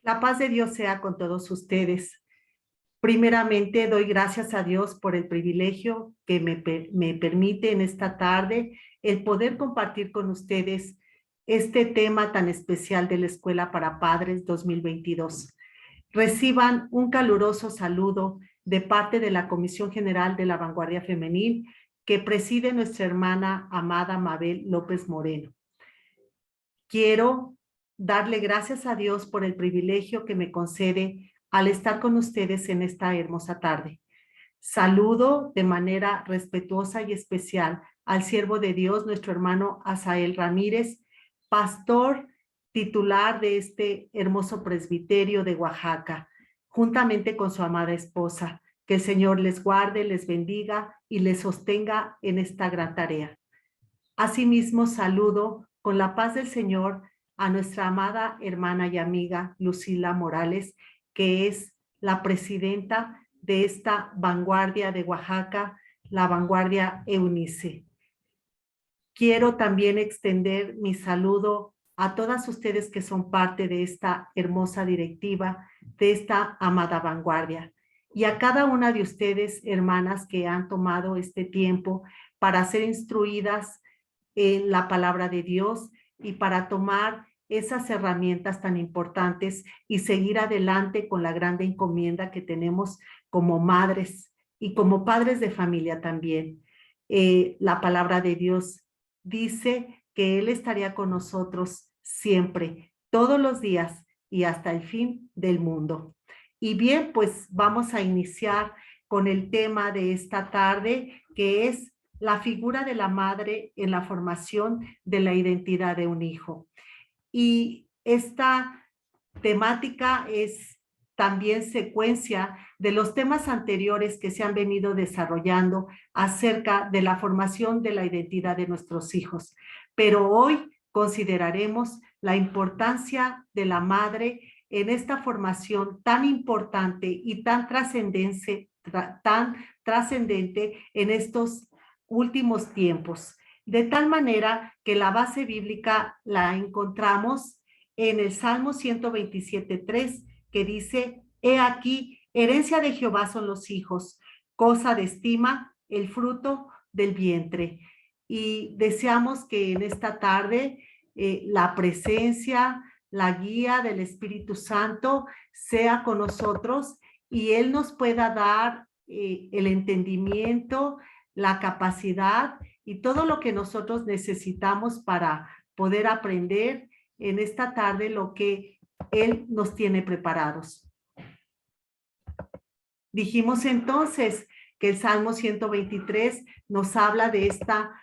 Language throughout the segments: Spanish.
La paz de Dios sea con todos ustedes. Primeramente, doy gracias a Dios por el privilegio que me permite en esta tarde el poder compartir con ustedes este tema tan especial de la Escuela para Padres 2022. Reciban un caluroso saludo de parte de la Comisión General de la Vanguardia Femenil que preside nuestra hermana amada Mabel López Moreno. Quiero darle gracias a Dios por el privilegio que me concede al estar con ustedes en esta hermosa tarde. Saludo de manera respetuosa y especial al siervo de Dios, nuestro hermano Asael Ramírez, pastor titular de este hermoso presbiterio de Oaxaca, juntamente con su amada esposa. Que el Señor les guarde, les bendiga y les sostenga en esta gran tarea. Asimismo, saludo con la paz del Señor a nuestra amada hermana y amiga Lucila Morales, que es la presidenta de esta vanguardia de Oaxaca, la vanguardia Eunice. Quiero también extender mi saludo a todas ustedes que son parte de esta hermosa directiva, de esta amada vanguardia, y a cada una de ustedes, hermanas, que han tomado este tiempo para ser instruidas en la palabra de Dios y para tomar esas herramientas tan importantes y seguir adelante con la grande encomienda que tenemos como madres y como padres de familia también. La palabra de Dios dice que Él estaría con nosotros siempre, todos los días y hasta el fin del mundo. Y bien, pues vamos a iniciar con el tema de esta tarde, que es la figura de la madre en la formación de la identidad de un hijo. Y esta temática es también secuencia de los temas anteriores que se han venido desarrollando acerca de la formación de la identidad de nuestros hijos. Pero hoy consideraremos la importancia de la madre en esta formación tan importante y tan trascendente en estos últimos tiempos. De tal manera que la base bíblica la encontramos en el Salmo 127:3, que dice: He aquí, herencia de Jehová son los hijos, cosa de estima el fruto del vientre. Y deseamos que en esta tarde la presencia, la guía del Espíritu Santo sea con nosotros y Él nos pueda dar el entendimiento, la capacidad y todo lo que nosotros necesitamos para poder aprender en esta tarde lo que Él nos tiene preparados. Dijimos entonces que el Salmo 123 nos habla de esta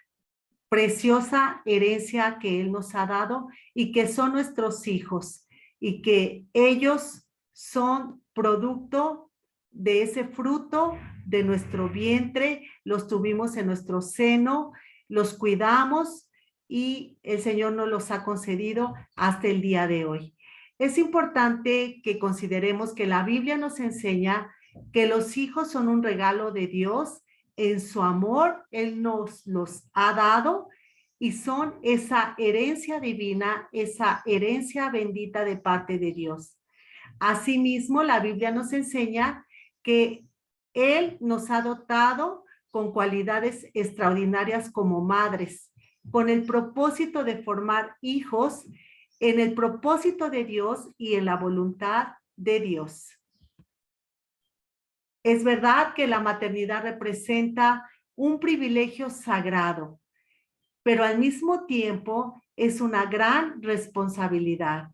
preciosa herencia que Él nos ha dado y que son nuestros hijos y que ellos son producto de ese fruto de nuestro vientre, los tuvimos en nuestro seno, los cuidamos y el Señor nos los ha concedido hasta el día de hoy. Es importante que consideremos que la Biblia nos enseña que los hijos son un regalo de Dios. En su amor, Él nos los ha dado y son esa herencia divina, esa herencia bendita de parte de Dios. Asimismo, la Biblia nos enseña que Él nos ha dotado con cualidades extraordinarias como madres, con el propósito de formar hijos en el propósito de Dios y en la voluntad de Dios. Es verdad que la maternidad representa un privilegio sagrado, pero al mismo tiempo es una gran responsabilidad.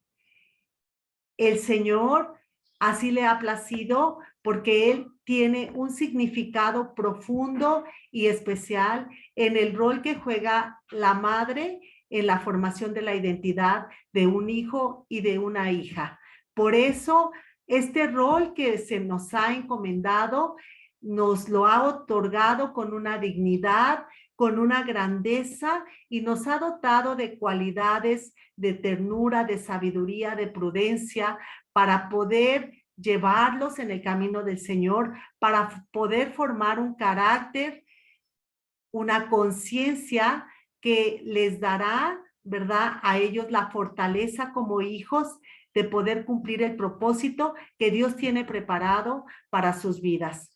El Señor así le ha placido porque Él tiene un significado profundo y especial en el rol que juega la madre en la formación de la identidad de un hijo y de una hija. Por eso, este rol que se nos ha encomendado nos lo ha otorgado con una dignidad, con una grandeza y nos ha dotado de cualidades de ternura, de sabiduría, de prudencia para poder llevarlos en el camino del Señor, para poder formar un carácter, una conciencia que les dará, ¿verdad?, a ellos la fortaleza como hijos de poder cumplir el propósito que Dios tiene preparado para sus vidas.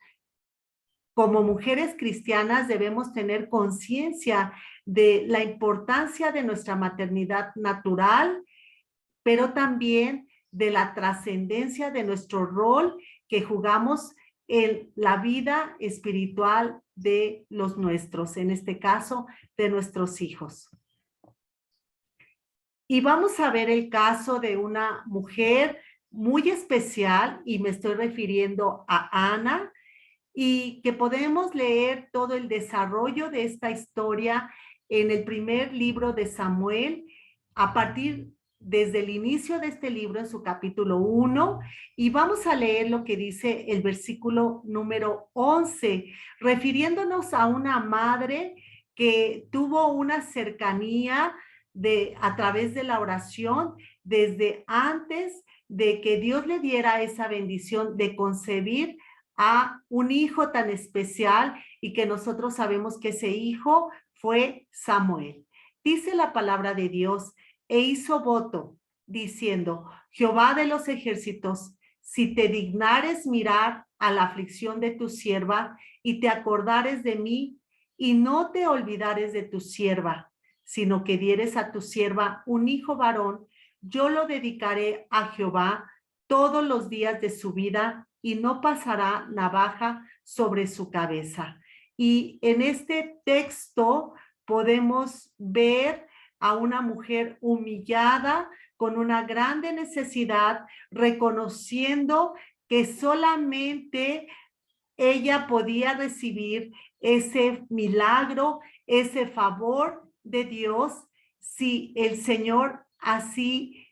Como mujeres cristianas debemos tener conciencia de la importancia de nuestra maternidad natural, pero también de la trascendencia de nuestro rol que jugamos en la vida espiritual de los nuestros, en este caso, de nuestros hijos. Y vamos a ver el caso de una mujer muy especial, y me estoy refiriendo a Ana, y que podemos leer todo el desarrollo de esta historia en el primer libro de Samuel, a partir desde el inicio de este libro en su capítulo 1, y vamos a leer lo que dice el versículo número 11, refiriéndonos a una madre que tuvo una cercanía a través de la oración desde antes de que Dios le diera esa bendición de concebir a un hijo tan especial, y que nosotros sabemos que ese hijo fue Samuel. Dice la palabra de Dios: e hizo voto diciendo: Jehová de los ejércitos, si te dignares mirar a la aflicción de tu sierva y te acordares de mí y no te olvidares de tu sierva, sino que dieres a tu sierva un hijo varón, yo lo dedicaré a Jehová todos los días de su vida y no pasará navaja sobre su cabeza. Y en este texto podemos ver a una mujer humillada con una grande necesidad, reconociendo que solamente ella podía recibir ese milagro, ese favor de Dios, si el Señor así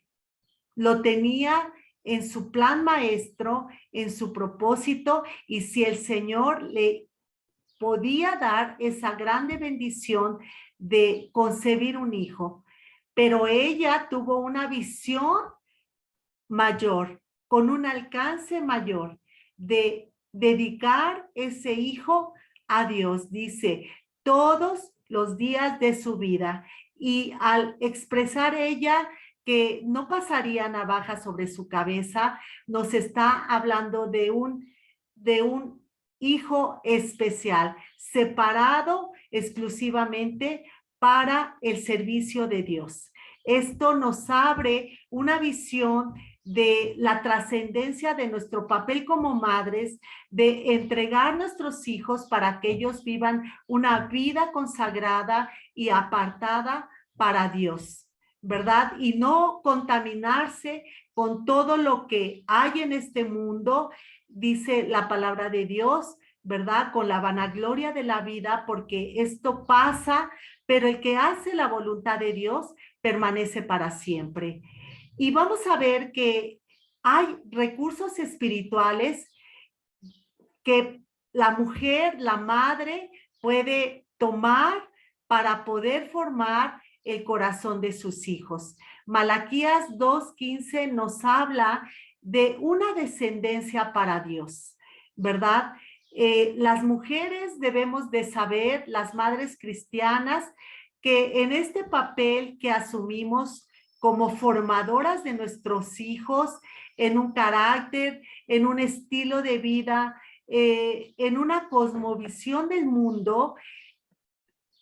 lo tenía en su plan maestro, en su propósito, y si el Señor le podía dar esa grande bendición de concebir un hijo. Pero ella tuvo una visión mayor, con un alcance mayor, de dedicar ese hijo a Dios, dice, todos los días de su vida. Y al expresar ella que no pasaría navaja sobre su cabeza, nos está hablando de un hijo especial, separado exclusivamente para el servicio de Dios. Esto nos abre una visión de la trascendencia de nuestro papel como madres, de entregar nuestros hijos para que ellos vivan una vida consagrada y apartada para Dios, ¿verdad? Y no contaminarse con todo lo que hay en este mundo, dice la palabra de Dios, ¿verdad? Con la vanagloria de la vida, porque esto pasa, pero el que hace la voluntad de Dios permanece para siempre. Y vamos a ver que hay recursos espirituales que la mujer, la madre, puede tomar para poder formar el corazón de sus hijos. Malaquías 2:15 nos habla de una descendencia para Dios, ¿verdad? Las mujeres debemos de saber, las madres cristianas, que en este papel que asumimos como formadoras de nuestros hijos, en un carácter, en un estilo de vida, en una cosmovisión del mundo,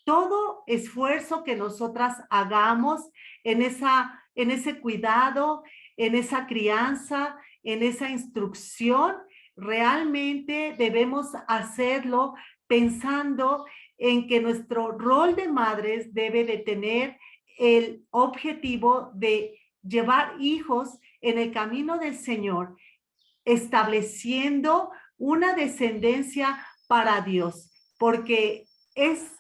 todo esfuerzo que nosotras hagamos en ese cuidado, en esa crianza, en esa instrucción, realmente debemos hacerlo pensando en que nuestro rol de madres debe de tener el objetivo de llevar hijos en el camino del Señor, estableciendo una descendencia para Dios, porque es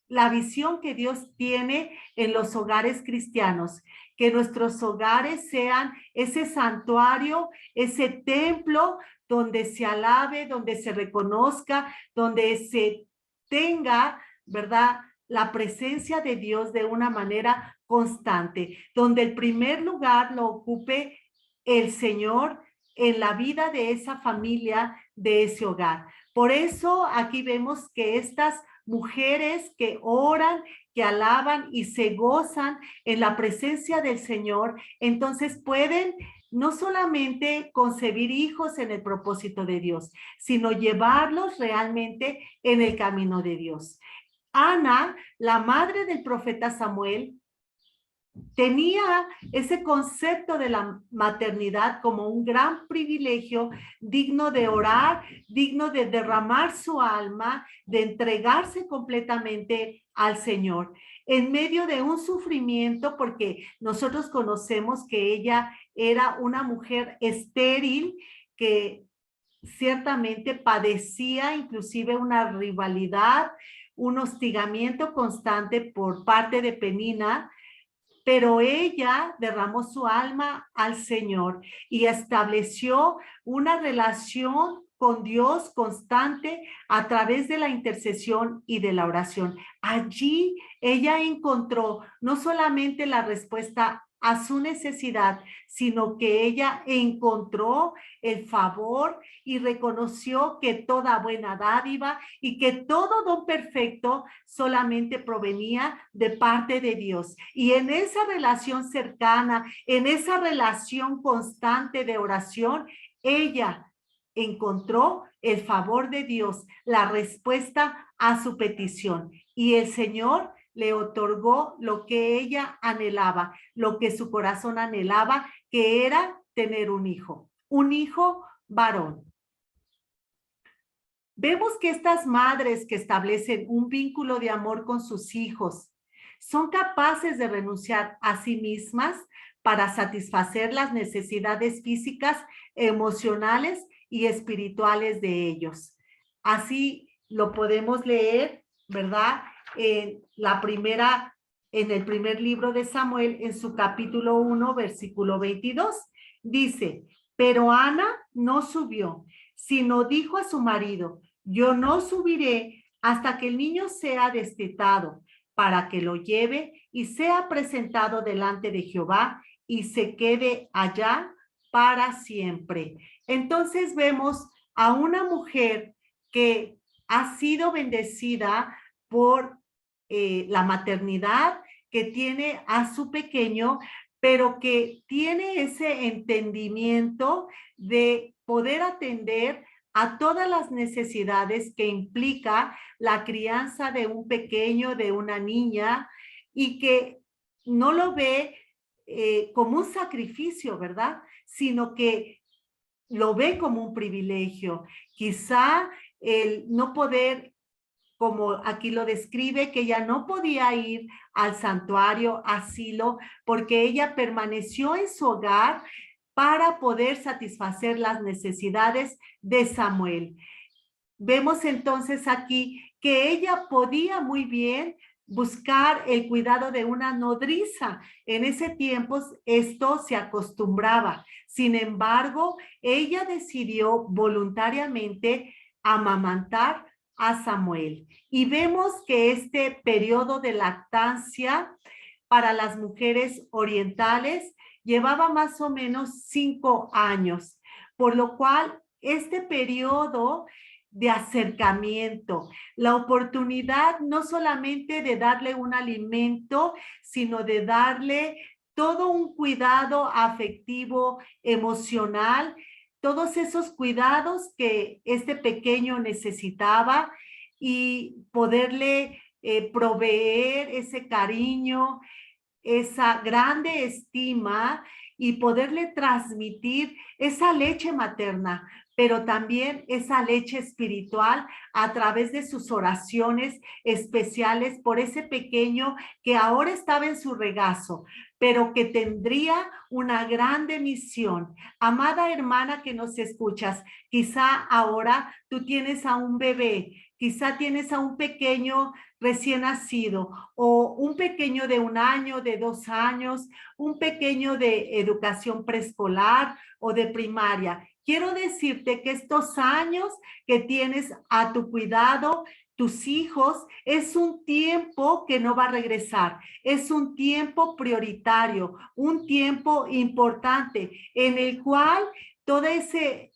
la visión que Dios tiene en los hogares cristianos, que nuestros hogares sean ese santuario, ese templo donde se alabe, donde se reconozca, donde se tenga, ¿verdad?, la presencia de Dios de una manera constante, donde el primer lugar lo ocupe el Señor en la vida de esa familia, de ese hogar. Por eso aquí vemos que estas mujeres que oran, que alaban y se gozan en la presencia del Señor, entonces pueden no solamente concebir hijos en el propósito de Dios, sino llevarlos realmente en el camino de Dios. Ana, la madre del profeta Samuel, tenía ese concepto de la maternidad como un gran privilegio, digno de orar, digno de derramar su alma, de entregarse completamente al Señor. En medio de un sufrimiento, porque nosotros conocemos que ella era una mujer estéril, que ciertamente padecía inclusive una rivalidad, un hostigamiento constante por parte de Penina, pero ella derramó su alma al Señor y estableció una relación con Dios constante a través de la intercesión y de la oración. Allí ella encontró no solamente la respuesta a su necesidad, sino que ella encontró el favor y reconoció que toda buena dádiva y que todo don perfecto solamente provenía de parte de Dios. Y en esa relación cercana, en esa relación constante de oración, ella encontró el favor de Dios, la respuesta a su petición. Y el Señor le otorgó lo que ella anhelaba, lo que su corazón anhelaba, que era tener un hijo varón. Vemos que estas madres que establecen un vínculo de amor con sus hijos son capaces de renunciar a sí mismas para satisfacer las necesidades físicas, emocionales y espirituales de ellos. Así lo podemos leer, ¿verdad? En el primer libro de Samuel, en su capítulo 1, versículo 22. Dice, pero Ana no subió, sino dijo a su marido, yo no subiré hasta que el niño sea destetado, para que lo lleve y sea presentado delante de Jehová y se quede allá para siempre. Entonces vemos a una mujer que ha sido bendecida por la maternidad, que tiene a su pequeño, pero que tiene ese entendimiento de poder atender a todas las necesidades que implica la crianza de un pequeño, de una niña, y que no lo ve como un sacrificio, ¿verdad? Sino que lo ve como un privilegio. Quizá el no poder, como aquí lo describe, que ella no podía ir al santuario, asilo, porque ella permaneció en su hogar para poder satisfacer las necesidades de Samuel. Vemos entonces aquí que ella podía muy bien buscar el cuidado de una nodriza. En ese tiempo esto se acostumbraba. Sin embargo, ella decidió voluntariamente amamantar a Samuel. Y vemos que este periodo de lactancia para las mujeres orientales llevaba más o menos 5 años, por lo cual este periodo de acercamiento, la oportunidad no solamente de darle un alimento, sino de darle todo un cuidado afectivo, emocional, todos esos cuidados que este pequeño necesitaba y poderle proveer ese cariño, esa grande estima y poderle transmitir esa leche materna, pero también esa leche espiritual a través de sus oraciones especiales por ese pequeño que ahora estaba en su regazo, pero que tendría una grande misión. Amada hermana que nos escuchas, quizá ahora tú tienes a un bebé, quizá tienes a un pequeño recién nacido o un pequeño de 1 año, de 2 años, un pequeño de educación preescolar o de primaria. Quiero decirte que estos años que tienes a tu cuidado, tus hijos, es un tiempo que no va a regresar, es un tiempo prioritario, un tiempo importante en el cual todo ese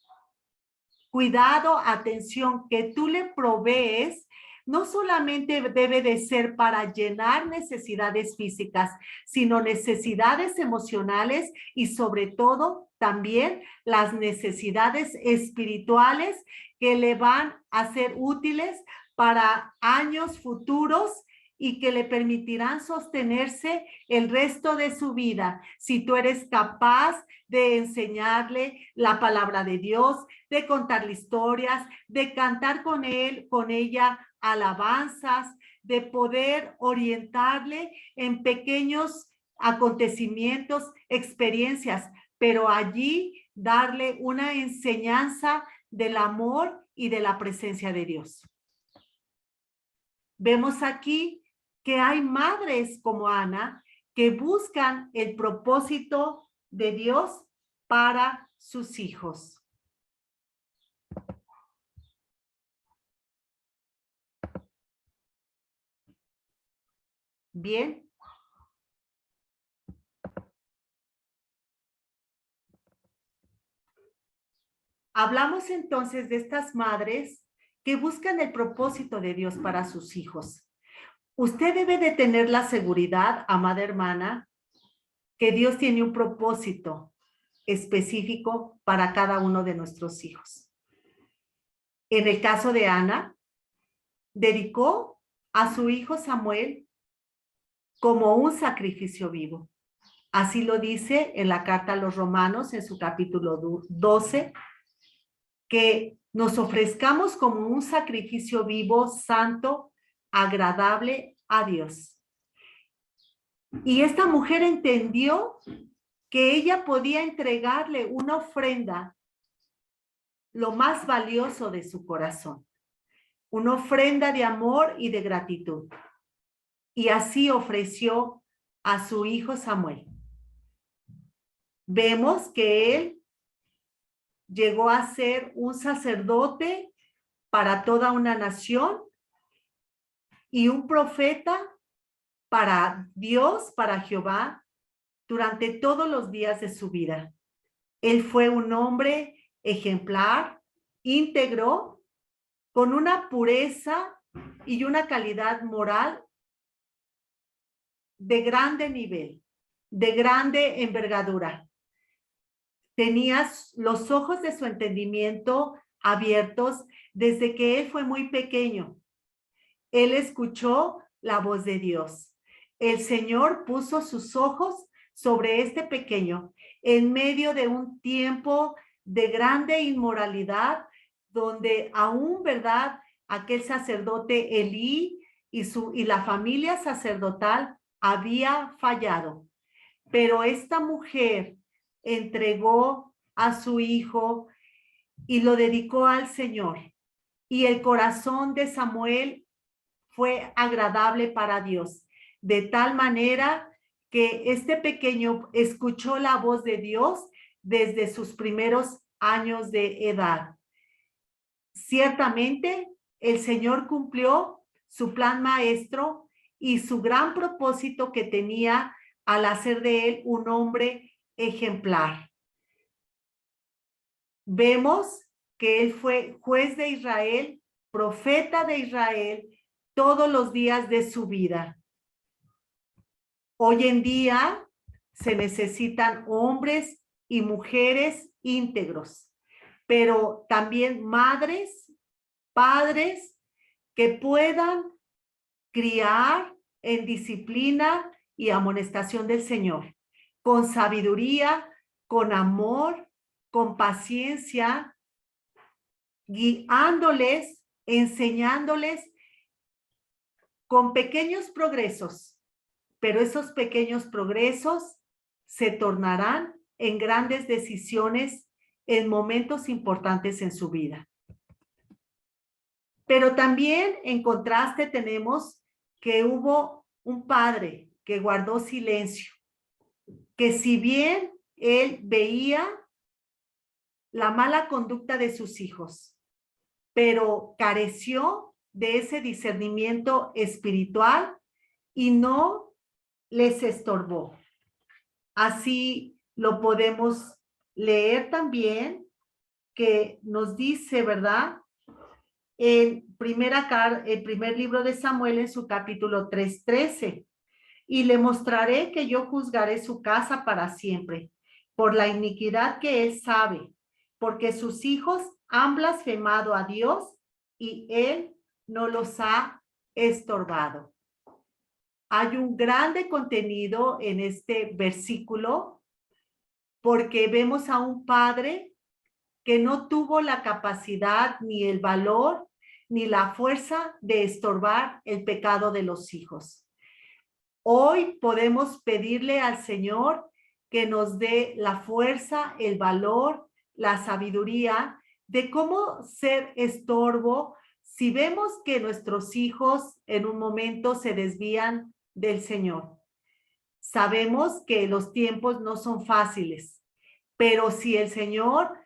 cuidado, atención que tú le provees no solamente debe de ser para llenar necesidades físicas, sino necesidades emocionales y sobre todo también las necesidades espirituales que le van a ser útiles para años futuros y que le permitirán sostenerse el resto de su vida. Si tú eres capaz de enseñarle la palabra de Dios, de contarle historias, de cantar con él, con ella alabanzas, de poder orientarle en pequeños acontecimientos, experiencias, pero allí darle una enseñanza del amor y de la presencia de Dios. Vemos aquí que hay madres como Ana que buscan el propósito de Dios para sus hijos. Bien. Hablamos entonces de estas madres que buscan el propósito de Dios para sus hijos. Usted debe de tener la seguridad, amada hermana, que Dios tiene un propósito específico para cada uno de nuestros hijos. En el caso de Ana, dedicó a su hijo Samuel como un sacrificio vivo. Así lo dice en la carta a los Romanos, en su capítulo 12, que nos ofrezcamos como un sacrificio vivo, santo, agradable a Dios. Y esta mujer entendió que ella podía entregarle una ofrenda, lo más valioso de su corazón, una ofrenda de amor y de gratitud. Y así ofreció a su hijo Samuel. Vemos que él llegó a ser un sacerdote para toda una nación y un profeta para Dios, para Jehová, durante todos los días de su vida. Él fue un hombre ejemplar, íntegro, con una pureza y una calidad moral de grande nivel, de grande envergadura. Tenía los ojos de su entendimiento abiertos desde que él fue muy pequeño. Él escuchó la voz de Dios. El Señor puso sus ojos sobre este pequeño en medio de un tiempo de grande inmoralidad, donde aún, ¿verdad?, aquel sacerdote Elí y la familia sacerdotal había fallado. Pero esta mujer entregó a su hijo y lo dedicó al Señor. Y el corazón de Samuel fue agradable para Dios, de tal manera que este pequeño escuchó la voz de Dios desde sus primeros años de edad. Ciertamente, el Señor cumplió su plan maestro y su gran propósito que tenía al hacer de él un hombre ejemplar. Vemos que él fue juez de Israel, profeta de Israel, todos los días de su vida. Hoy en día se necesitan hombres y mujeres íntegros, pero también madres, padres que puedan criar en disciplina y amonestación del Señor, con sabiduría, con amor, con paciencia, guiándoles, enseñándoles con pequeños progresos, pero esos pequeños progresos se tornarán en grandes decisiones en momentos importantes en su vida. Pero también en contraste tenemos que hubo un padre que guardó silencio, que si bien él veía la mala conducta de sus hijos, pero careció de ese discernimiento espiritual y no les estorbó. Así lo podemos leer también, que nos dice, ¿verdad?, el primer libro de Samuel en su capítulo 3:13. Y le mostraré que yo juzgaré su casa para siempre, por la iniquidad que él sabe, porque sus hijos han blasfemado a Dios y él no los ha estorbado. Hay un grande contenido en este versículo porque vemos a un padre que no tuvo la capacidad, ni el valor, ni la fuerza de estorbar el pecado de los hijos. Hoy podemos pedirle al Señor que nos dé la fuerza, el valor, la sabiduría de cómo ser estorbo si vemos que nuestros hijos en un momento se desvían del Señor. Sabemos que los tiempos no son fáciles, pero si el Señor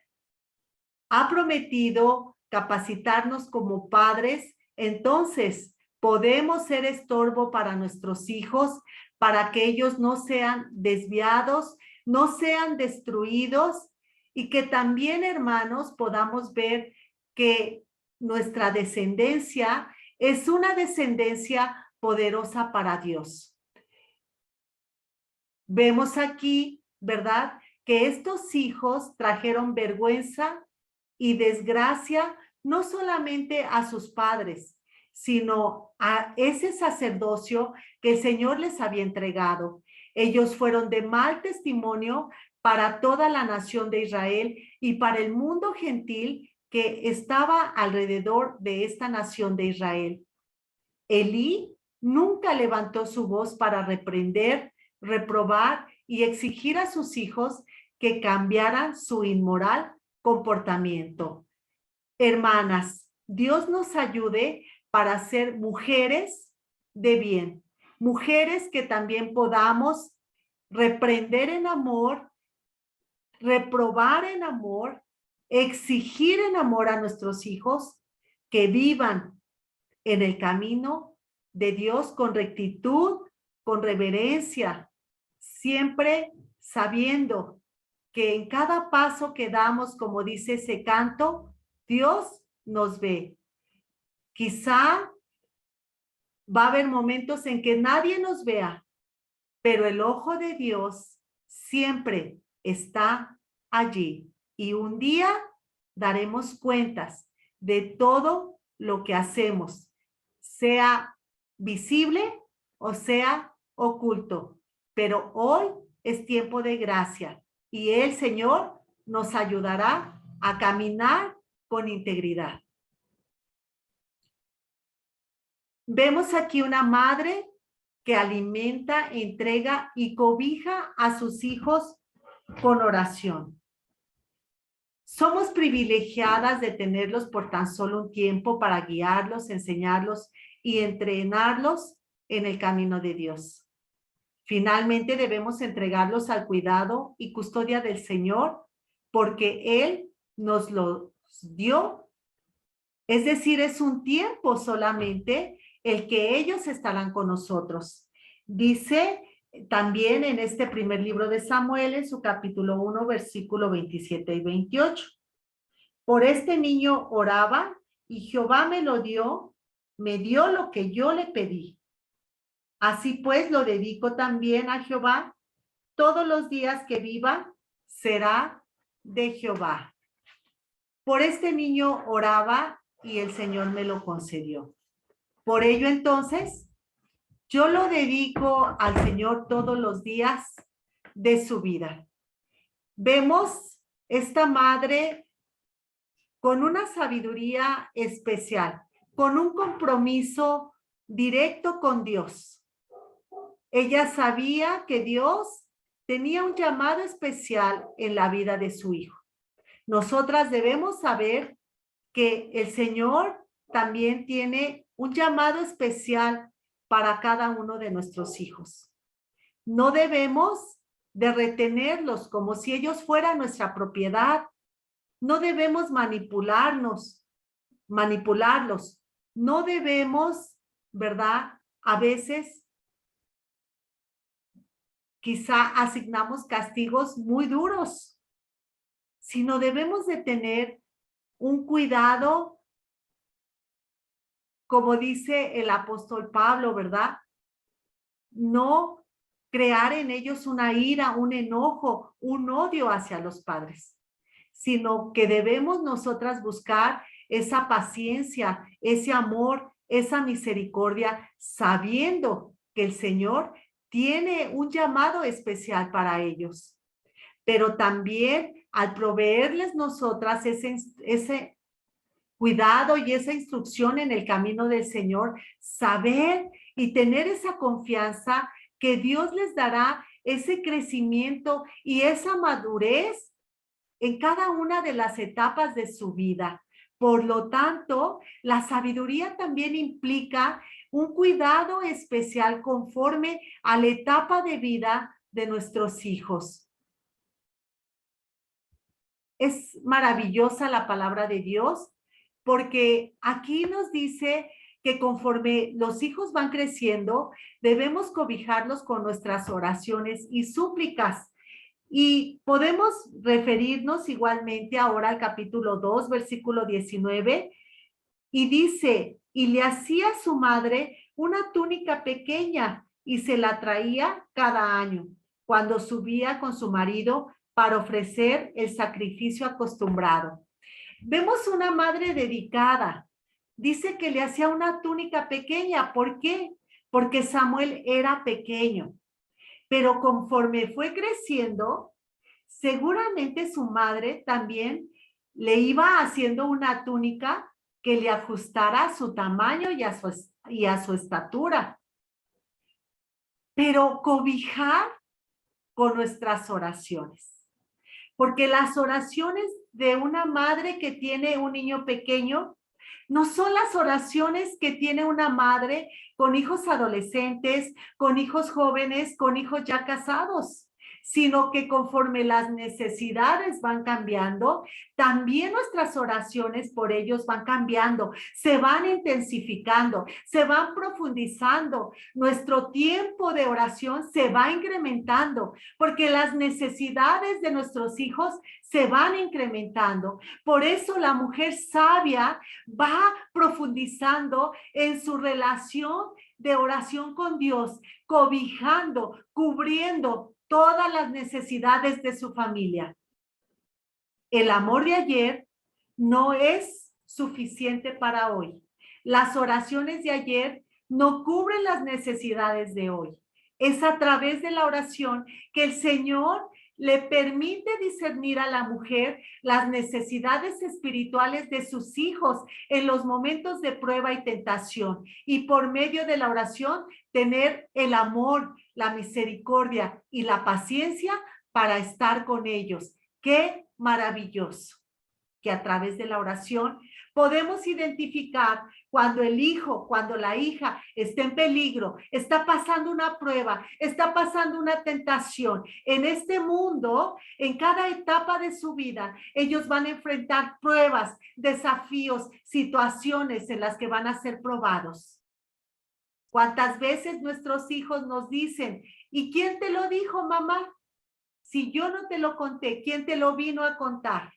ha prometido capacitarnos como padres, entonces podemos ser estorbo para nuestros hijos, para que ellos no sean desviados, no sean destruidos y que también, hermanos, podamos ver que nuestra descendencia es una descendencia poderosa para Dios. Vemos aquí, ¿verdad?, que estos hijos trajeron vergüenza y desgracia no solamente a sus padres, sino a ese sacerdocio que el Señor les había entregado. Ellos fueron de mal testimonio para toda la nación de Israel y para el mundo gentil que estaba alrededor de esta nación de Israel. Elí nunca levantó su voz para reprender, reprobar y exigir a sus hijos que cambiaran su inmoral comportamiento. Hermanas, Dios nos ayude para ser mujeres de bien, mujeres que también podamos reprender en amor, reprobar en amor, exigir en amor a nuestros hijos que vivan en el camino de Dios con rectitud, con reverencia, siempre sabiendo que en cada paso que damos, como dice ese canto, Dios nos ve. Quizá va a haber momentos en que nadie nos vea, pero el ojo de Dios siempre está allí. Y un día daremos cuentas de todo lo que hacemos, sea visible o sea oculto. Pero hoy es tiempo de gracia y el Señor nos ayudará a caminar con integridad. Vemos aquí una madre que alimenta, entrega y cobija a sus hijos con oración. Somos privilegiadas de tenerlos por tan solo un tiempo para guiarlos, enseñarlos y entrenarlos en el camino de Dios. Finalmente debemos entregarlos al cuidado y custodia del Señor porque Él nos los dio. Es decir, es un tiempo solamente el que ellos estarán con nosotros. Dice también en este primer libro de Samuel, en su capítulo 1, versículo 27 y 28. Por este niño oraba y Jehová me lo dio, me dio lo que yo le pedí. Así pues lo dedico también a Jehová. Todos los días que viva será de Jehová. Por este niño oraba y el Señor me lo concedió. Por ello entonces, yo lo dedico al Señor todos los días de su vida. Vemos esta madre con una sabiduría especial, con un compromiso directo con Dios. Ella sabía que Dios tenía un llamado especial en la vida de su hijo. Nosotras debemos saber que el Señor también tiene un llamado especial para cada uno de nuestros hijos. No debemos de retenerlos como si ellos fueran nuestra propiedad. No debemos manipularlos. No debemos, ¿verdad? A veces quizá asignamos castigos muy duros, sino debemos de tener un cuidado como dice el apóstol Pablo, ¿verdad? No crear en ellos una ira, un enojo, un odio hacia los padres, sino que debemos nosotras buscar esa paciencia, ese amor, esa misericordia, sabiendo que el Señor tiene un llamado especial para ellos. Pero también al proveerles nosotras ese cuidado y esa instrucción en el camino del Señor, saber y tener esa confianza que Dios les dará ese crecimiento y esa madurez en cada una de las etapas de su vida. Por lo tanto, la sabiduría también implica un cuidado especial conforme a la etapa de vida de nuestros hijos. Es maravillosa la palabra de Dios porque aquí nos dice que conforme los hijos van creciendo, debemos cobijarlos con nuestras oraciones y súplicas. Y podemos referirnos igualmente ahora al capítulo 2, versículo 19, y dice, y le hacía a su madre una túnica pequeña y se la traía cada año, cuando subía con su marido para ofrecer el sacrificio acostumbrado. Vemos una madre dedicada. Dice que le hacía una túnica pequeña. ¿Por qué? Porque Samuel era pequeño. Pero conforme fue creciendo, seguramente su madre también le iba haciendo una túnica que le ajustara a su tamaño y a su estatura. Pero cobijar con nuestras oraciones. Porque las oraciones de una madre que tiene un niño pequeño no son las oraciones que tiene una madre con hijos adolescentes, con hijos jóvenes, con hijos ya casados, sino que conforme las necesidades van cambiando, también nuestras oraciones por ellos van cambiando, se van intensificando, se van profundizando, nuestro tiempo de oración se va incrementando, porque las necesidades de nuestros hijos se van incrementando. Por eso la mujer sabia va profundizando en su relación de oración con Dios, cobijando, cubriendo todas las necesidades de su familia. El amor de ayer no es suficiente para hoy. Las oraciones de ayer no cubren las necesidades de hoy. Es a través de la oración que el Señor le permite discernir a la mujer las necesidades espirituales de sus hijos en los momentos de prueba y tentación. Y por medio de la oración, tener el amor, la misericordia y la paciencia para estar con ellos. ¡Qué maravilloso! Que a través de la oración podemos identificar cuando el hijo, cuando la hija está en peligro, está pasando una prueba, está pasando una tentación. En este mundo, en cada etapa de su vida, ellos van a enfrentar pruebas, desafíos, situaciones en las que van a ser probados. ¿Cuántas veces nuestros hijos nos dicen, ¿y quién te lo dijo, mamá? Si yo no te lo conté, ¿quién te lo vino a contar?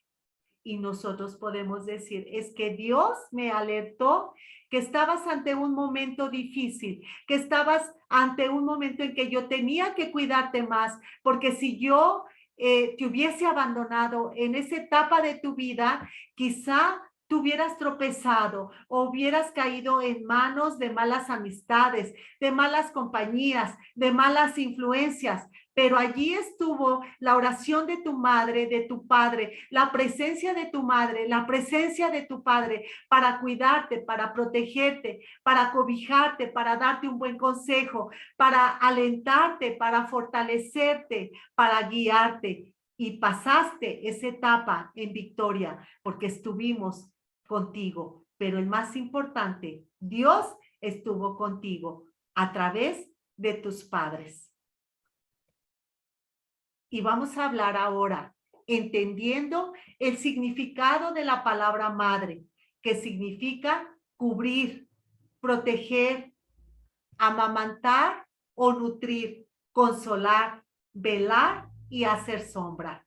Y nosotros podemos decir, es que Dios me alertó que estabas ante un momento difícil, que estabas ante un momento en que yo tenía que cuidarte más, porque si yo te hubiese abandonado en esa etapa de tu vida, quizá tú hubieras tropezado o hubieras caído en manos de malas amistades, de malas compañías, de malas influencias. Pero allí estuvo la oración de tu madre, de tu padre, la presencia de tu madre, la presencia de tu padre para cuidarte, para protegerte, para cobijarte, para darte un buen consejo, para alentarte, para fortalecerte, para guiarte. Y pasaste esa etapa en victoria porque estuvimos contigo. Pero el más importante, Dios estuvo contigo a través de tus padres. Y vamos a hablar ahora, entendiendo el significado de la palabra madre, que significa cubrir, proteger, amamantar o nutrir, consolar, velar y hacer sombra.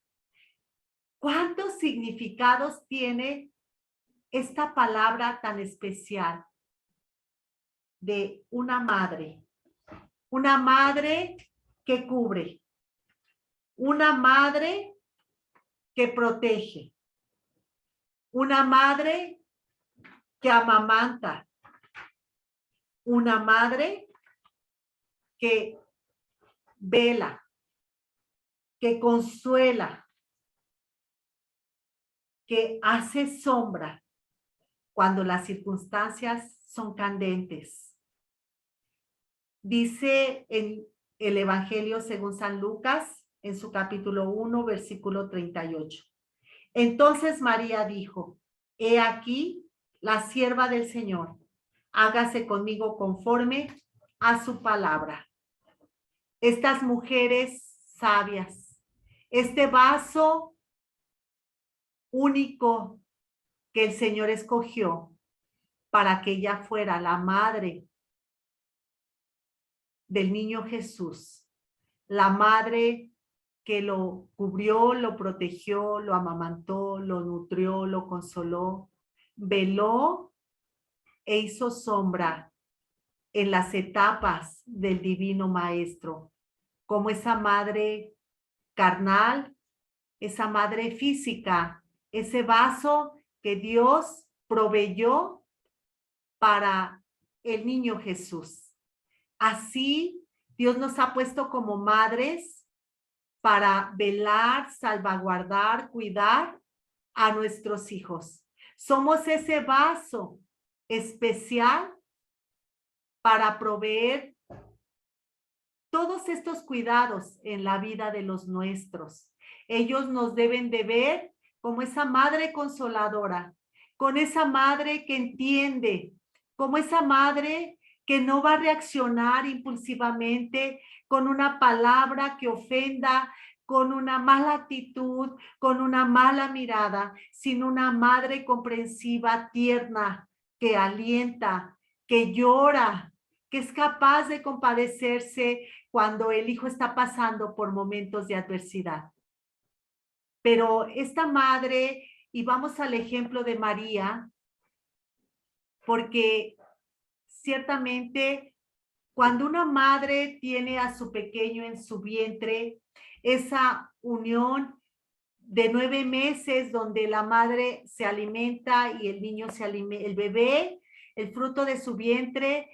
¿Cuántos significados tiene esta palabra tan especial? de una madre que cubre, una madre que protege, una madre que amamanta, una madre que vela, que consuela, que hace sombra cuando las circunstancias son candentes. Dice en el Evangelio según San Lucas, en su capítulo 1, versículo 38. Entonces María dijo, he aquí la sierva del Señor, hágase conmigo conforme a su palabra. Estas mujeres sabias, este vaso único que el Señor escogió para que ella fuera la madre del niño Jesús, la madre que lo cubrió, lo protegió, lo amamantó, lo nutrió, lo consoló, veló e hizo sombra en las etapas del divino maestro, como esa madre carnal, esa madre física, ese vaso que Dios proveyó para el niño Jesús. Así, Dios nos ha puesto como madres para velar, salvaguardar, cuidar a nuestros hijos. Somos ese vaso especial para proveer todos estos cuidados en la vida de los nuestros. Ellos nos deben de ver como esa madre consoladora, con esa madre que entiende, como esa madre que no va a reaccionar impulsivamente con una palabra que ofenda, con una mala actitud, con una mala mirada, sino una madre comprensiva, tierna, que alienta, que llora, que es capaz de compadecerse cuando el hijo está pasando por momentos de adversidad. Pero esta madre, y vamos al ejemplo de María, porque ciertamente cuando una madre tiene a su pequeño en su vientre, esa unión de 9 meses donde la madre se alimenta y el niño se alimenta, el bebé, el fruto de su vientre,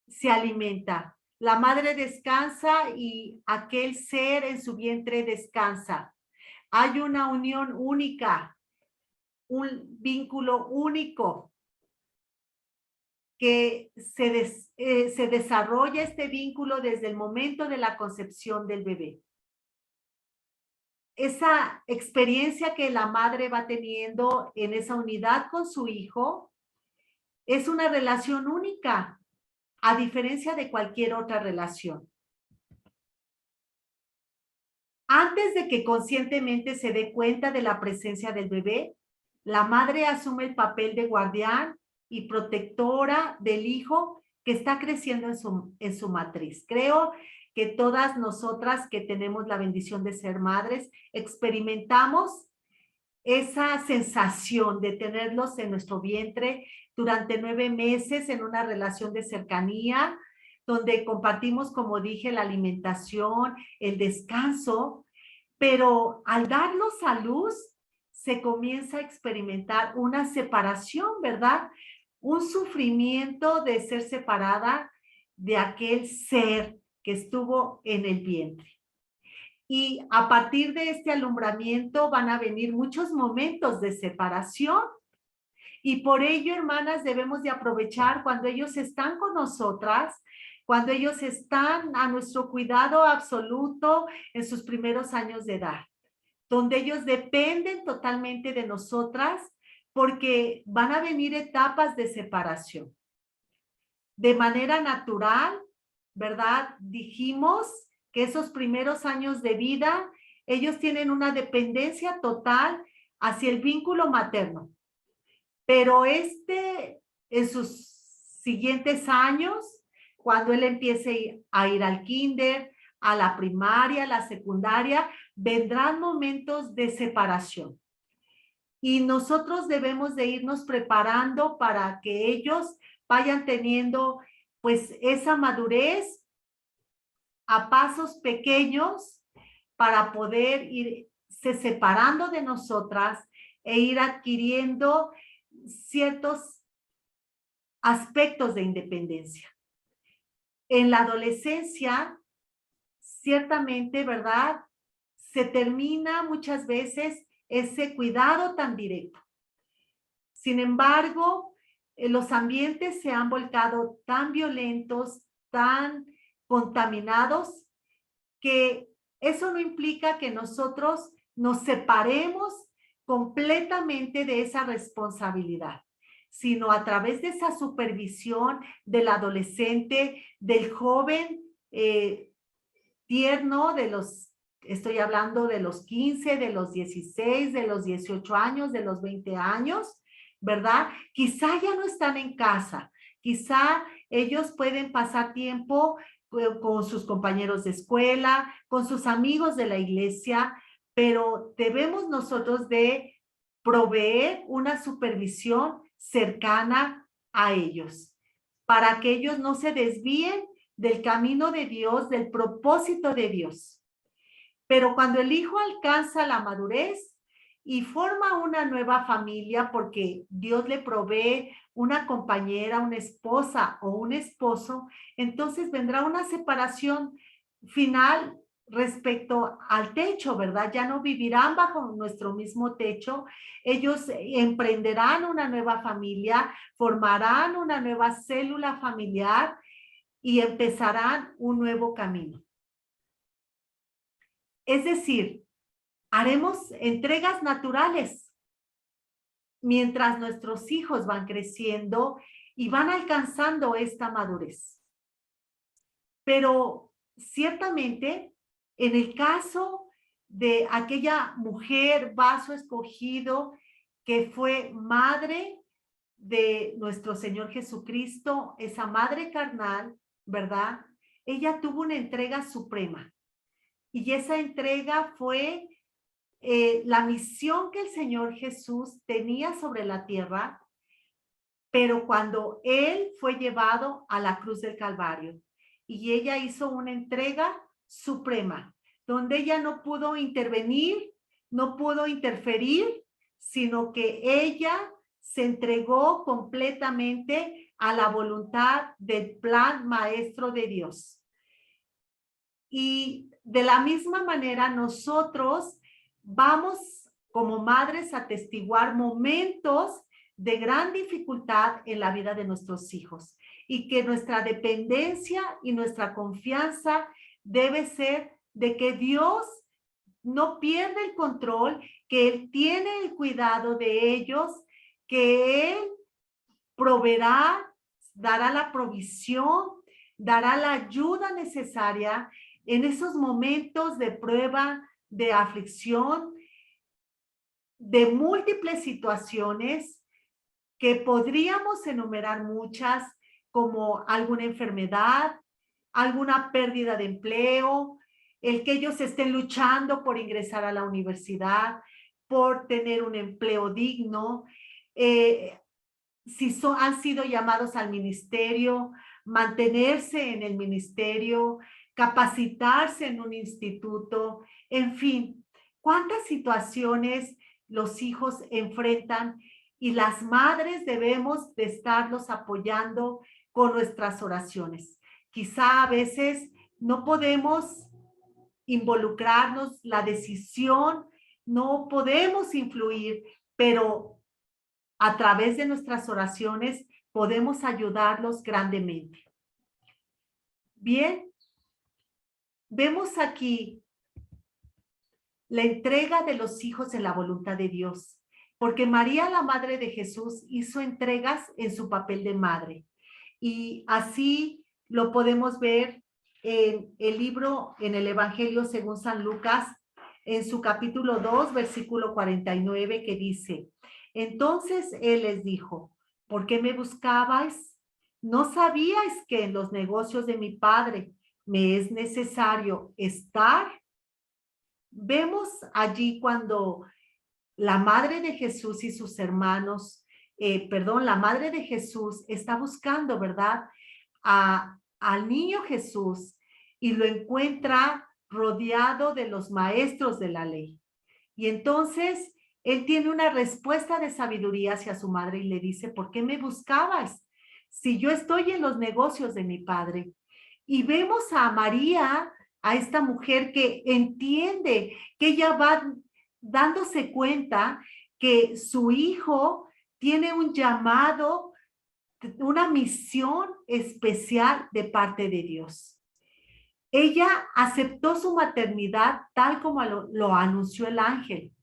se alimenta. La madre descansa y aquel ser en su vientre descansa. Hay una unión única, un vínculo único que se desarrolla este vínculo desde el momento de la concepción del bebé. Esa experiencia que la madre va teniendo en esa unidad con su hijo es una relación única, a diferencia de cualquier otra relación. Antes de que conscientemente se dé cuenta de la presencia del bebé, la madre asume el papel de guardián y protectora del hijo que está creciendo en su matriz. Creo que todas nosotras que tenemos la bendición de ser madres, experimentamos esa sensación de tenerlos en nuestro vientre durante 9 meses en una relación de cercanía, donde compartimos, como dije, la alimentación, el descanso, pero al darlos a luz, se comienza a experimentar una separación, ¿verdad? Un sufrimiento de ser separada de aquel ser que estuvo en el vientre. Y a partir de este alumbramiento van a venir muchos momentos de separación. Y por ello, hermanas, debemos de aprovechar cuando ellos están con nosotras, cuando ellos están a nuestro cuidado absoluto en sus primeros años de edad, donde ellos dependen totalmente de nosotras, porque van a venir etapas de separación. De manera natural, ¿verdad? Dijimos que esos primeros años de vida, ellos tienen una dependencia total hacia el vínculo materno. Pero en sus siguientes años, cuando él empiece a ir al kinder, a la primaria, a la secundaria, vendrán momentos de separación. Y nosotros debemos de irnos preparando para que ellos vayan teniendo pues esa madurez a pasos pequeños para poder irse separando de nosotras e ir adquiriendo ciertos aspectos de independencia. En la adolescencia, ciertamente, ¿verdad? Se termina muchas veces ese cuidado tan directo. Sin embargo, los ambientes se han volcado tan violentos, tan contaminados, que eso no implica que nosotros nos separemos completamente de esa responsabilidad, sino a través de esa supervisión del adolescente, del joven tierno, estoy hablando de los 15, de los 16, de los 18 años, de los 20 años, ¿verdad? Quizá ya no están en casa, quizá ellos pueden pasar tiempo con sus compañeros de escuela, con sus amigos de la iglesia, pero debemos nosotros de proveer una supervisión cercana a ellos, para que ellos no se desvíen del camino de Dios, del propósito de Dios. Pero cuando el hijo alcanza la madurez y forma una nueva familia, porque Dios le provee una compañera, una esposa o un esposo, entonces vendrá una separación final respecto al techo, ¿verdad? Ya no vivirán bajo nuestro mismo techo, ellos emprenderán una nueva familia, formarán una nueva célula familiar y empezarán un nuevo camino. Es decir, haremos entregas naturales mientras nuestros hijos van creciendo y van alcanzando esta madurez. Pero ciertamente, en el caso de aquella mujer vaso escogido que fue madre de nuestro Señor Jesucristo, esa madre carnal, ¿verdad? Ella tuvo una entrega suprema. Y esa entrega fue la misión que el Señor Jesús tenía sobre la tierra, pero cuando Él fue llevado a la cruz del Calvario y ella hizo una entrega suprema, donde ella no pudo intervenir, no pudo interferir, sino que ella se entregó completamente a la voluntad del plan maestro de Dios. Y de la misma manera nosotros vamos como madres a atestiguar momentos de gran dificultad en la vida de nuestros hijos y que nuestra dependencia y nuestra confianza debe ser de que Dios no pierde el control, que Él tiene el cuidado de ellos, que Él proveerá, dará la provisión, dará la ayuda necesaria en esos momentos de prueba, de aflicción, de múltiples situaciones que podríamos enumerar muchas, como alguna enfermedad, alguna pérdida de empleo, el que ellos estén luchando por ingresar a la universidad, por tener un empleo digno, si han sido llamados al ministerio, mantenerse en el ministerio, capacitarse en un instituto, en fin, cuántas situaciones los hijos enfrentan y las madres debemos de estarlos apoyando con nuestras oraciones. Quizá a veces no podemos involucrarnos, la decisión, no podemos influir, pero a través de nuestras oraciones podemos ayudarlos grandemente. Bien, vemos aquí la entrega de los hijos en la voluntad de Dios, porque María, la madre de Jesús, hizo entregas en su papel de madre. Y así lo podemos ver en el libro, en el Evangelio según San Lucas, en su capítulo 2, versículo 49, que dice: entonces Él les dijo, ¿por qué me buscabais? ¿No sabíais que en los negocios de mi Padre me es necesario estar? Vemos allí cuando la madre de Jesús y sus hermanos, la madre de Jesús está buscando, ¿verdad? al niño Jesús y lo encuentra rodeado de los maestros de la ley. Y entonces él tiene una respuesta de sabiduría hacia su madre y le dice, ¿por qué me buscabas? Si yo estoy en los negocios de mi padre. Y vemos a María, a esta mujer que entiende, que ella va dándose cuenta que su hijo tiene un llamado, una misión especial de parte de Dios. Ella aceptó su maternidad tal como lo anunció el ángel.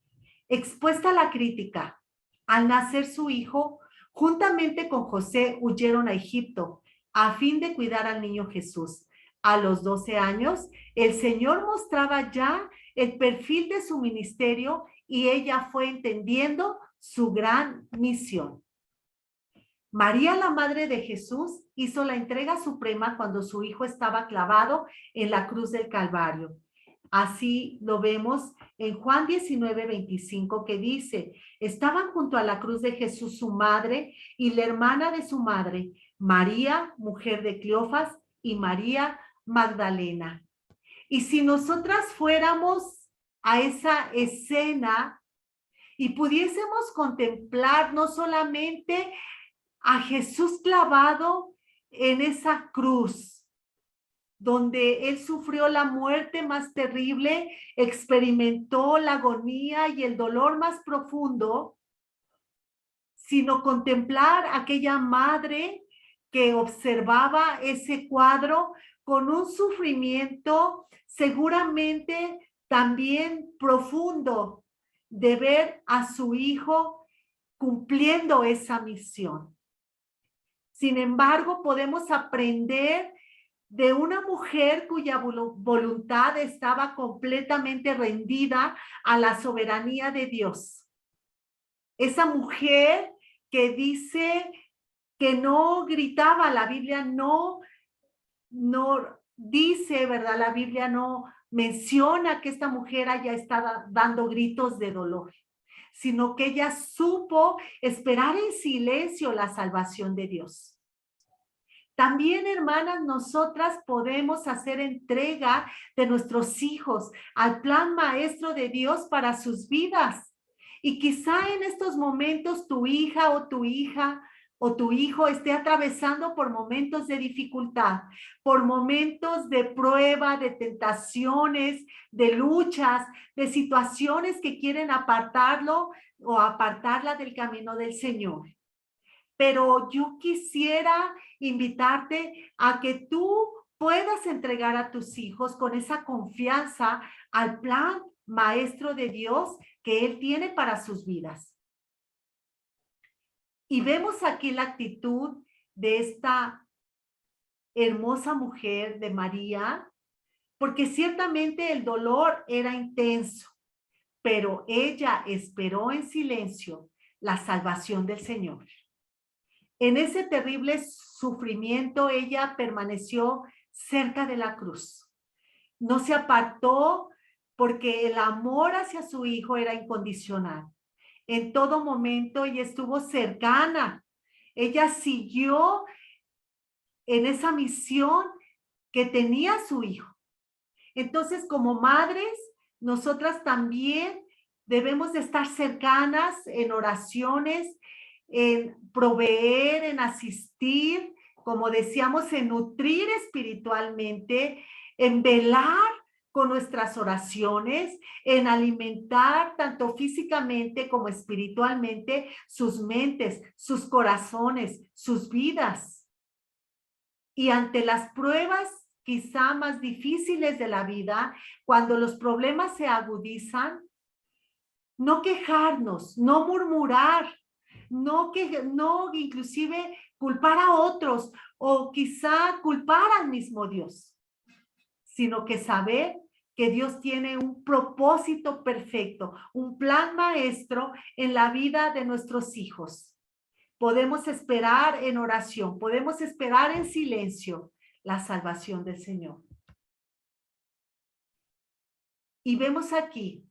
Expuesta a la crítica, al nacer su hijo, juntamente con José huyeron a Egipto a fin de cuidar al niño Jesús. A los 12 años, el Señor mostraba ya el perfil de su ministerio y ella fue entendiendo su gran misión. María, la madre de Jesús, hizo la entrega suprema cuando su hijo estaba clavado en la cruz del Calvario. Así lo vemos en Juan 19:25, que dice, estaban junto a la cruz de Jesús su madre y la hermana de su madre, María, mujer de Cleofas, y María Magdalena. Y si nosotras fuéramos a esa escena y pudiésemos contemplar no solamente a Jesús clavado en esa cruz, donde él sufrió la muerte más terrible, experimentó la agonía y el dolor más profundo, sino contemplar a aquella madre que observaba ese cuadro con un sufrimiento seguramente también profundo de ver a su hijo cumpliendo esa misión. Sin embargo, podemos aprender de una mujer cuya voluntad estaba completamente rendida a la soberanía de Dios. Esa mujer que dice que no gritaba, la Biblia no dice, ¿verdad? La Biblia no menciona que esta mujer haya estado dando gritos de dolor, sino que ella supo esperar en silencio la salvación de Dios. También, hermanas, nosotras podemos hacer entrega de nuestros hijos al plan maestro de Dios para sus vidas. Y quizá en estos momentos tu hija o tu hija o tu hijo esté atravesando por momentos de dificultad, por momentos de prueba, de tentaciones, de luchas, de situaciones que quieren apartarlo o apartarla del camino del Señor. Pero yo quisiera invitarte a que tú puedas entregar a tus hijos con esa confianza al plan maestro de Dios que Él tiene para sus vidas. Y vemos aquí la actitud de esta hermosa mujer de María, porque ciertamente el dolor era intenso, pero ella esperó en silencio la salvación del Señor. En ese terrible sufrimiento, ella permaneció cerca de la cruz. No se apartó porque el amor hacia su hijo era incondicional. En todo momento ella estuvo cercana. Ella siguió en esa misión que tenía su hijo. Entonces, como madres, nosotras también debemos de estar cercanas en oraciones, en proveer, en asistir, como decíamos, en nutrir espiritualmente, en velar con nuestras oraciones, en alimentar tanto físicamente como espiritualmente sus mentes, sus corazones, sus vidas. Y ante las pruebas quizá más difíciles de la vida, cuando los problemas se agudizan, no quejarnos, no murmurar, no inclusive culpar a otros o quizá culpar al mismo Dios, sino que saber que Dios tiene un propósito perfecto, un plan maestro en la vida de nuestros hijos. Podemos esperar en oración, podemos esperar en silencio la salvación del Señor. Y vemos aquí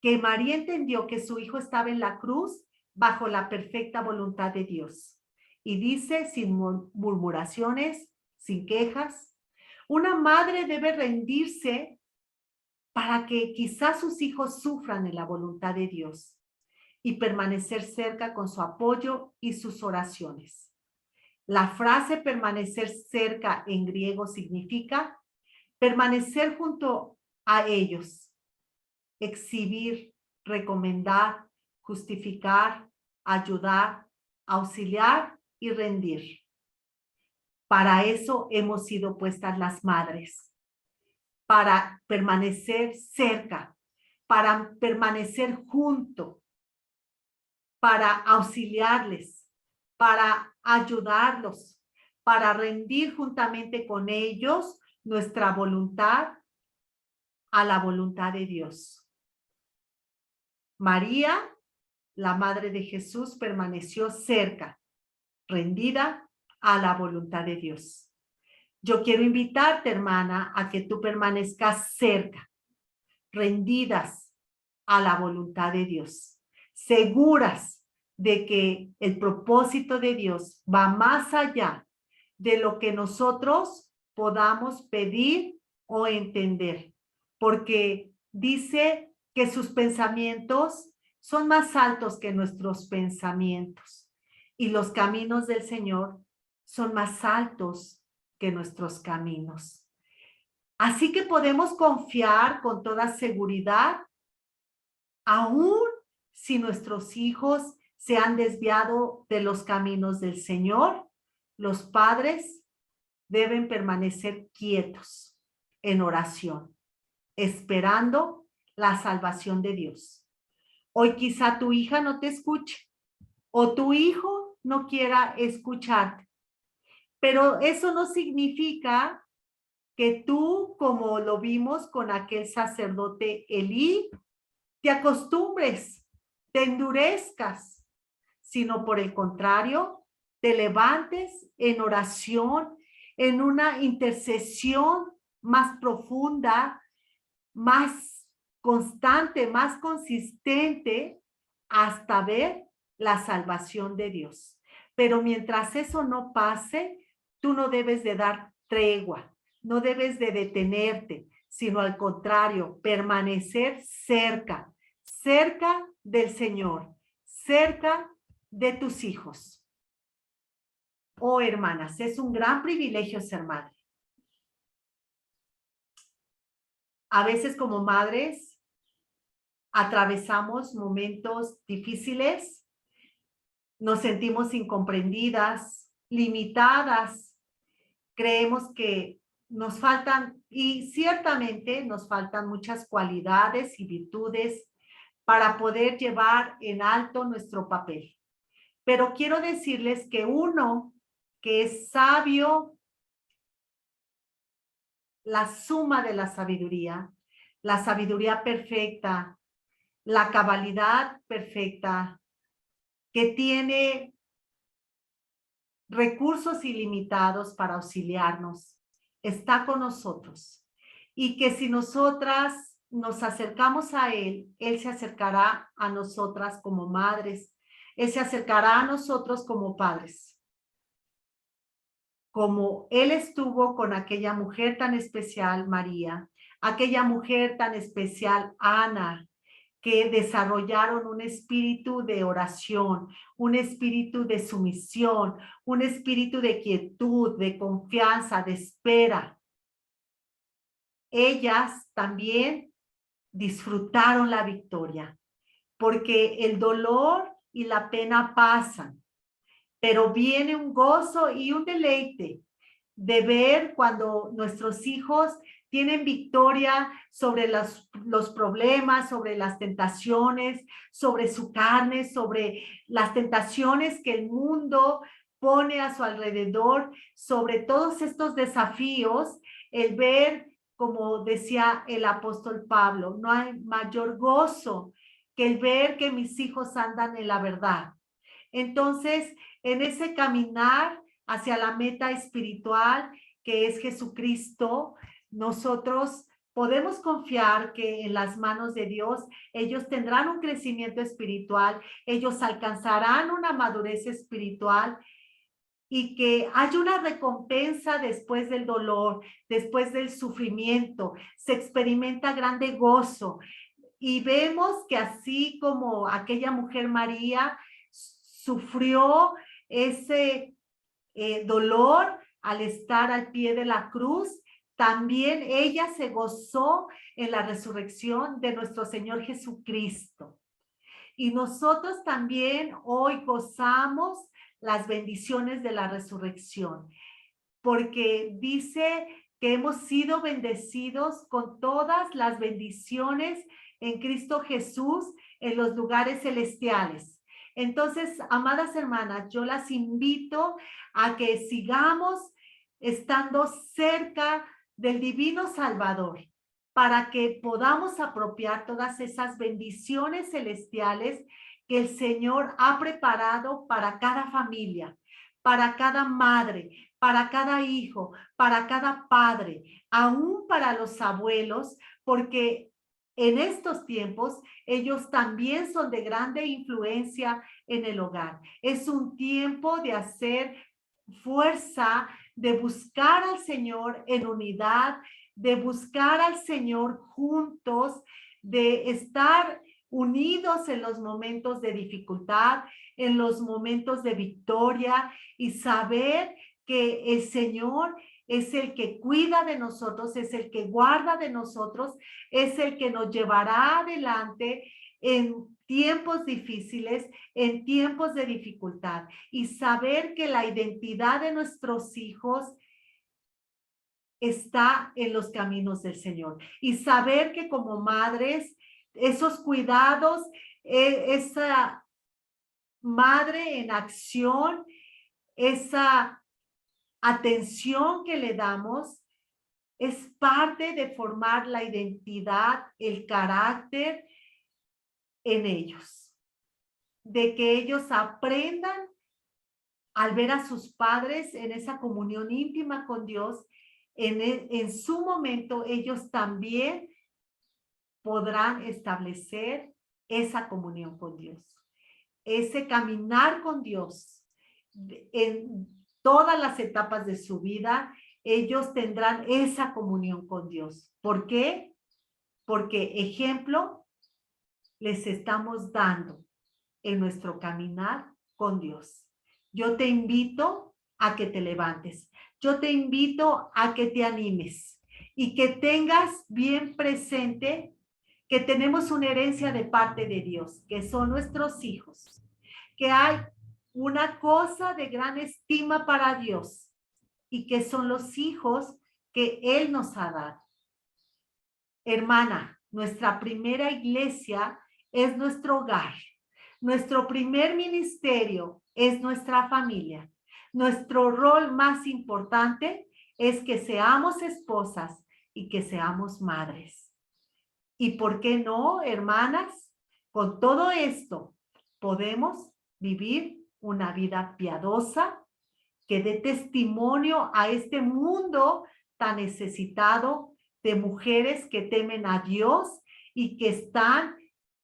que María entendió que su hijo estaba en la cruz bajo la perfecta voluntad de Dios. Y dice sin murmuraciones, sin quejas. Una madre debe rendirse para que quizás sus hijos sufran en la voluntad de Dios y permanecer cerca con su apoyo y sus oraciones. La frase permanecer cerca en griego significa permanecer junto a ellos, exhibir, recomendar, justificar, ayudar, auxiliar y rendir. Para eso hemos sido puestas las madres, para permanecer cerca, para permanecer junto, para auxiliarles, para ayudarlos, para rendir juntamente con ellos nuestra voluntad a la voluntad de Dios. María, la madre de Jesús, permaneció cerca, rendida a la voluntad de Dios. Yo quiero invitarte, hermana, a que tú permanezcas cerca, rendidas a la voluntad de Dios, seguras de que el propósito de Dios va más allá de lo que nosotros podamos pedir o entender, porque dice que sus pensamientos son más altos que nuestros pensamientos y los caminos del Señor son más altos que nuestros caminos. Así que podemos confiar con toda seguridad, aún si nuestros hijos se han desviado de los caminos del Señor, los padres deben permanecer quietos en oración, esperando la salvación de Dios. Hoy quizá tu hija no te escuche o tu hijo no quiera escucharte, pero eso no significa que tú, como lo vimos con aquel sacerdote Elí, te acostumbres, te endurezcas, sino por el contrario, te levantes en oración, en una intercesión más profunda, más constante, más consistente, hasta ver la salvación de Dios. Pero mientras eso no pase, tú no debes de dar tregua, no debes de detenerte, sino al contrario, permanecer cerca, cerca del Señor, cerca de tus hijos. Oh, hermanas, es un gran privilegio ser madre. A veces como madres atravesamos momentos difíciles, nos sentimos incomprendidas, limitadas, creemos que nos faltan, y ciertamente nos faltan muchas cualidades y virtudes para poder llevar en alto nuestro papel. Pero quiero decirles que uno que es sabio, la suma de la sabiduría perfecta, la cabalidad perfecta, que tiene recursos ilimitados para auxiliarnos, está con nosotros. Y que si nosotras nos acercamos a Él, Él se acercará a nosotras como madres, Él se acercará a nosotros como padres. Como Él estuvo con aquella mujer tan especial, María, aquella mujer tan especial, Ana, que desarrollaron un espíritu de oración, un espíritu de sumisión, un espíritu de quietud, de confianza, de espera. Ellas también disfrutaron la victoria, porque el dolor y la pena pasan, pero viene un gozo y un deleite de ver cuando nuestros hijos tienen victoria sobre los problemas, sobre las tentaciones, sobre su carne, sobre las tentaciones que el mundo pone a su alrededor, sobre todos estos desafíos, el ver, como decía el apóstol Pablo, no hay mayor gozo que el ver que mis hijos andan en la verdad. Entonces, en ese caminar hacia la meta espiritual que es Jesucristo, nosotros podemos confiar que en las manos de Dios ellos tendrán un crecimiento espiritual, ellos alcanzarán una madurez espiritual y que hay una recompensa después del dolor, después del sufrimiento. Se experimenta grande gozo. Y vemos que así como aquella mujer María sufrió ese dolor al estar al pie de la cruz, también ella se gozó en la resurrección de nuestro Señor Jesucristo. Y nosotros también hoy gozamos las bendiciones de la resurrección, porque dice que hemos sido bendecidos con todas las bendiciones en Cristo Jesús en los lugares celestiales. Entonces, amadas hermanas, yo las invito a que sigamos estando cerca del Divino Salvador, para que podamos apropiar todas esas bendiciones celestiales que el Señor ha preparado para cada familia, para cada madre, para cada hijo, para cada padre, aún para los abuelos, porque en estos tiempos ellos también son de grande influencia en el hogar. Es un tiempo de hacer fuerza, de buscar al Señor en unidad, de buscar al Señor juntos, de estar unidos en los momentos de dificultad, en los momentos de victoria, y saber que el Señor es el que cuida de nosotros, es el que guarda de nosotros, es el que nos llevará adelante en tiempos difíciles, en tiempos de dificultad, y saber que la identidad de nuestros hijos está en los caminos del Señor, y saber que como madres, esos cuidados, esa madre en acción, esa atención que le damos, es parte de formar la identidad, el carácter en ellos, de que ellos aprendan al ver a sus padres en esa comunión íntima con Dios. En su momento ellos también podrán establecer esa comunión con Dios, ese caminar con Dios en todas las etapas de su vida. Ellos tendrán esa comunión con Dios. ¿Por qué? Porque ejemplo les estamos dando en nuestro caminar con Dios. Yo te invito a que te levantes. Yo te invito a que te animes y que tengas bien presente que tenemos una herencia de parte de Dios, que son nuestros hijos, que hay una cosa de gran estima para Dios y que son los hijos que Él nos ha dado. Hermana, nuestra primera iglesia es nuestro hogar. Nuestro primer ministerio es nuestra familia. Nuestro rol más importante es que seamos esposas y que seamos madres. ¿Y por qué no, hermanas? Con todo esto podemos vivir una vida piadosa que dé testimonio a este mundo tan necesitado de mujeres que temen a Dios y que están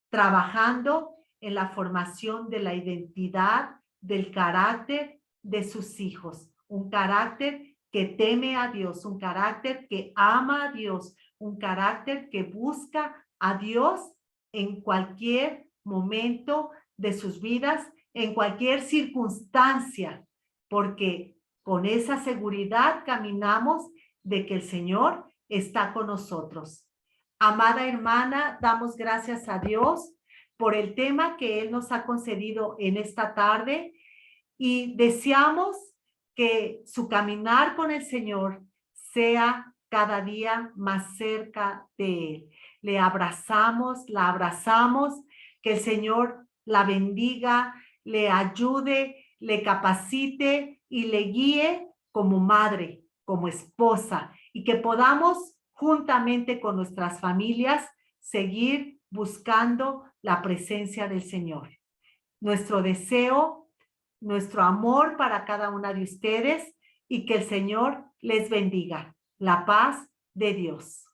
trabajando en la formación de la identidad, del carácter de sus hijos. Un carácter que teme a Dios, un carácter que ama a Dios, un carácter que busca a Dios en cualquier momento de sus vidas, en cualquier circunstancia, porque con esa seguridad caminamos de que el Señor está con nosotros. Amada hermana, damos gracias a Dios por el tema que Él nos ha concedido en esta tarde y deseamos que su caminar con el Señor sea cada día más cerca de Él. Le abrazamos, la abrazamos, que el Señor la bendiga, le ayude, le capacite y le guíe como madre, como esposa, y que podamos juntamente con nuestras familias seguir buscando la presencia del Señor. Nuestro deseo, nuestro amor para cada una de ustedes, y que el Señor les bendiga. La paz de Dios.